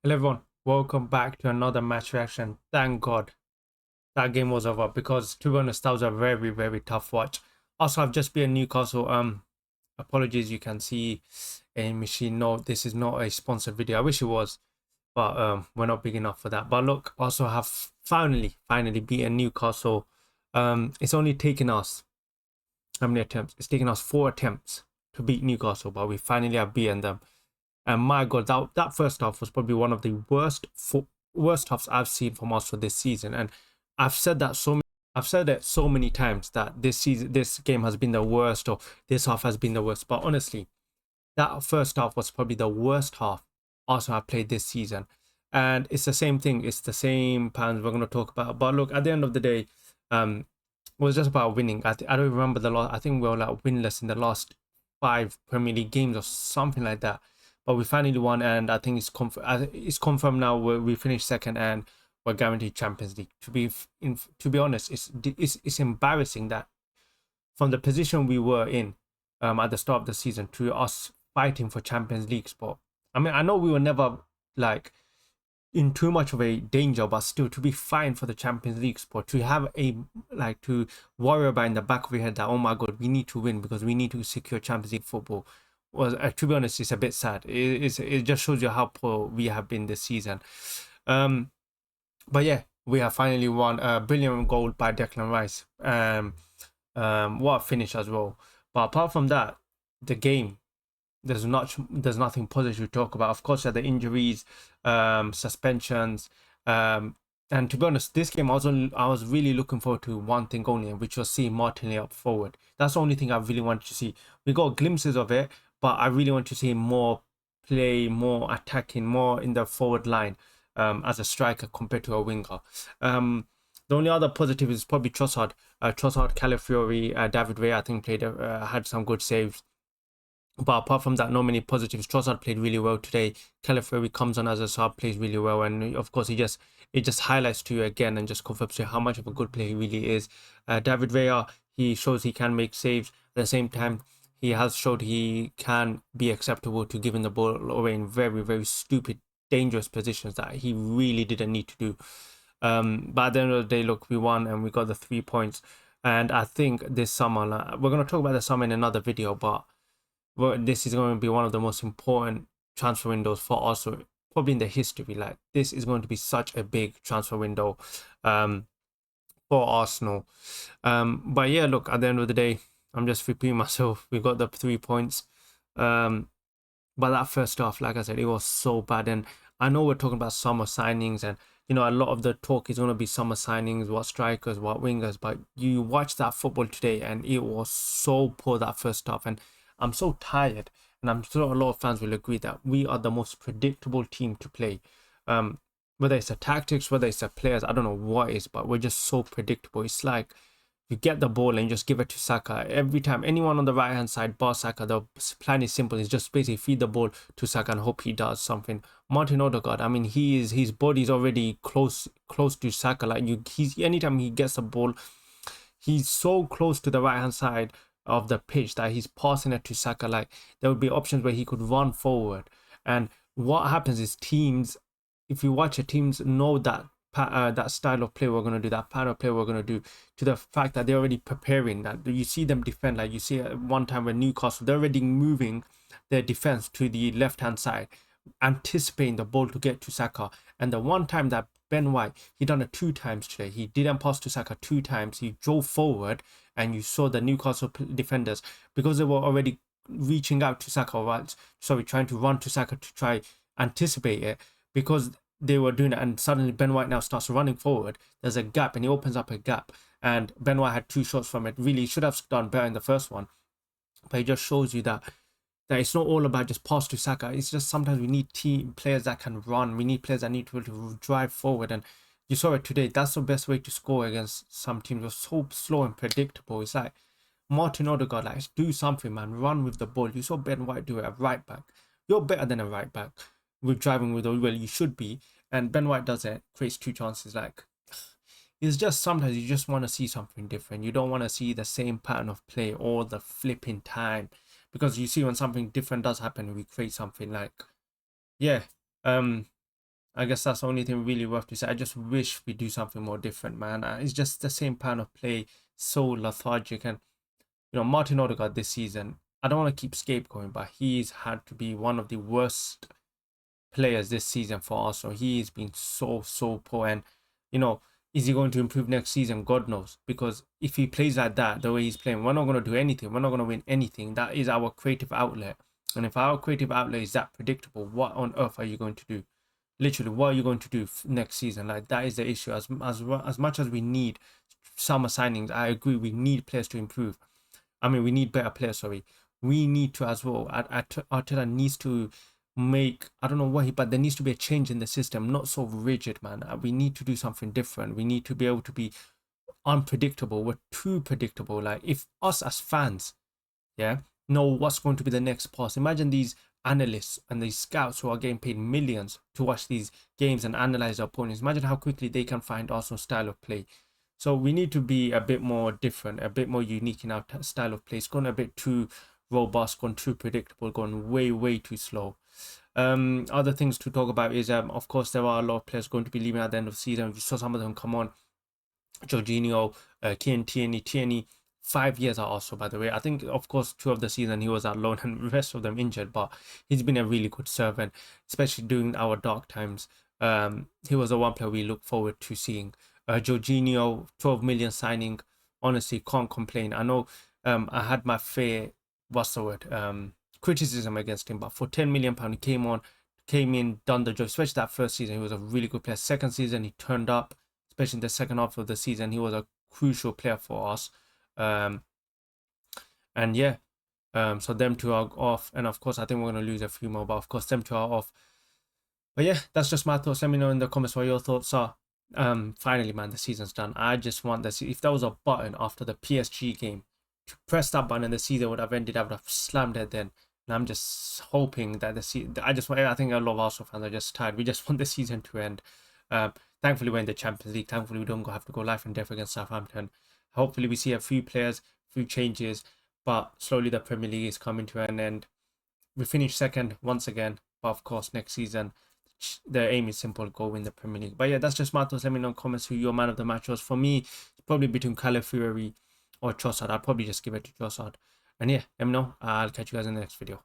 Hello everyone, welcome back to another match reaction. Thank God that game was over because to be honest, that was a very tough watch. Also, I've just been in Newcastle. Apologies, you can see a machine. No, this is not a sponsored video. I wish it was, but we're not big enough for that. But look, also have finally beaten Newcastle. It's only taken us how many attempts? It's taken us 4 attempts to beat Newcastle, but we finally have beaten them. And my God, that first half was probably one of the worst halves I've seen from us for this season. And I've said that so many, I've said it so many times that this game has been the worst, or this half has been the worst. But honestly, that first half was probably the worst half Arsenal have played this season. And it's the same thing. It's the same patterns we're going to talk about. But look, at the end of the day, it was just about winning. I don't remember the last. I think we were like winless in the last 5 Premier League games or something like that. But we finally won, and I think it's confirmed now. We finished second, and we're guaranteed Champions League. To be honest, it's embarrassing that from the position we were in at the start of the season to us fighting for Champions League spot. I mean, I know we were never like in too much of a danger, but still to be fine for the Champions League spot, to have a like to worry about in the back of your head that oh my God, we need to win because we need to secure Champions League football was to be honest, it's a bit sad. It just shows you how poor we have been this season. Um, but yeah, we have finally won a brilliant goal by Declan Rice. What a finish as well. But apart from that, the game there's nothing positive to talk about. Of course, there are the injuries, suspensions, and to be honest, this game I was really looking forward to one thing only, which was seeing Martinelli up forward. That's the only thing I really wanted to see. We got glimpses of it, but I really want to see more play, more attacking, more in the forward line as a striker compared to a winger. The only other positive is probably Trossard. Trossard, Calafiori, David Ray, I think played had some good saves. But apart from that, not many positives. Trossard played really well today. Calafiori comes on as a sub, plays really well, and of course it just highlights to you again and just confirms to you how much of a good player he really is. David Raya, he shows he can make saves. At the same time, he has showed he can be acceptable to giving the ball away in very stupid, dangerous positions that he really didn't need to do. But at the end of the day, look, we won and we got the 3 points. And I think this summer, we're gonna talk about the summer in another video, but well, this is going to be one of the most important transfer windows for us, probably in the history. Like this is going to be such a big transfer window for Arsenal. But yeah, look, at the end of the day, I'm just repeating myself. We got the 3 points. But that first half, like I said, it was so bad. And I know we're talking about summer signings, and you know a lot of the talk is going to be summer signings, what strikers, what wingers. But you watch that football today, and it was so poor that first half. And I'm so tired, and I'm sure a lot of fans will agree that we are the most predictable team to play. Whether it's the tactics, whether it's the players, I don't know what it is, but we're just so predictable. It's like you get the ball and you just give it to Saka. Every time anyone on the right hand side, bar Saka, the plan is simple. It's just basically feed the ball to Saka and hope he does something. Martin Odegaard, I mean, his body's already close to Saka. Like he's anytime he gets the ball, he's so close to the right hand side of the pitch that he's passing it to Saka. Like there would be options where he could run forward. And what happens is teams, if you watch it, teams know that style of play we're going to do, that pattern of play we're going to do, to the fact that they're already preparing that. You see them defend, like you see one time when Newcastle, they're already moving their defense to the left hand side, anticipating the ball to get to Saka. And the one time that Ben White, he done it 2 times today. He didn't pass to Saka 2 times. He drove forward, and you saw the Newcastle defenders, because they were already reaching out to Saka, right? Sorry, trying to run to Saka to try anticipate it, because they were doing it, and suddenly Ben White now starts running forward. There's a gap, and he opens up a gap, and Ben White had 2 shots from it. Really should have done better in the first one, but it just shows you that it's not all about just pass to Saka. It's just sometimes we need team players that can run. We need players that need to drive forward, and you saw it today. That's the best way to score against some teams. They're so slow and predictable. It's like Martin Odegaard, like do something, man. Run with the ball. You saw Ben White do it at right back. You're better than a right back with driving with the well. You should be. And Ben White does it, creates 2 chances. Like it's just sometimes you just want to see something different. You don't want to see the same pattern of play all the flipping time, because you see when something different does happen, we create something like yeah. I guess that's the only thing really worth to say. I just wish we do something more different, man. It's just the same kind of play, so lethargic. And Martin Odegaard this season, I don't want to keep scapegoating, but he's had to be one of the worst players this season for Arsenal. He's been so poor, and you know, is he going to improve next season? God knows. Because if he plays like that, the way he's playing, we're not going to do anything. We're not going to win anything. That is our creative outlet, and if our creative outlet is that predictable, what on earth are you going to do? Literally, what are you going to do next season? Like, that is the issue. As much as we need summer signings, I agree, we need players to improve. I mean, we need better players. Sorry, we need to as well. Arteta needs to make, I don't know what but there needs to be a change in the system, not so rigid, man. We need to do something different. We need to be able to be unpredictable. We're too predictable. Like, if us as fans, yeah, know what's going to be the next pass. Imagine these analysts and these scouts who are getting paid millions to watch these games and analyze their opponents. Imagine how quickly they can find Arsenal's style of play. So we need to be a bit more different, a bit more unique in our style of play. It's gone a bit too robust, gone too predictable, gone way too slow. Other things to talk about is of course there are a lot of players going to be leaving at the end of the season. We saw some of them come on. Jorginho, Kieran Tierney, 5 years at Arsenal, by the way. I think, of course, 2 of the season he was at loan and the rest of them injured, but he's been a really good servant, especially during our dark times. He was the one player we look forward to seeing. Jorginho, 12 million signing. Honestly, can't complain. I know I had my fair, what's the word, criticism against him, but for £10 million, he came in, done the job, especially that first season. He was a really good player. Second season, he turned up, especially in the second half of the season. He was a crucial player for us. And yeah, so them two are off, and of course I think we're going to lose a few more, but of course them two are off. But yeah, that's just my thoughts. Let me know in the comments what your thoughts are. Finally, man, the season's done. I just want this. If there was a button after the PSG game to press that button and the season would have ended, I would have slammed it then. And I'm just hoping that the season, I think a lot of Arsenal fans are just tired. We just want the season to end. Thankfully we're in the Champions League. Thankfully we don't have to go life and death against Southampton. Hopefully we see a few players, few changes, but slowly the Premier League is coming to an end. We finished second once again, but of course next season the aim is simple: go win the Premier League. But yeah, that's just my thoughts. Let me know in comments who your man of the match was. For me, it's probably between Calafiori or Trossard. I'd probably just give it to Trossard. And yeah, let me know. I'll catch you guys in the next video.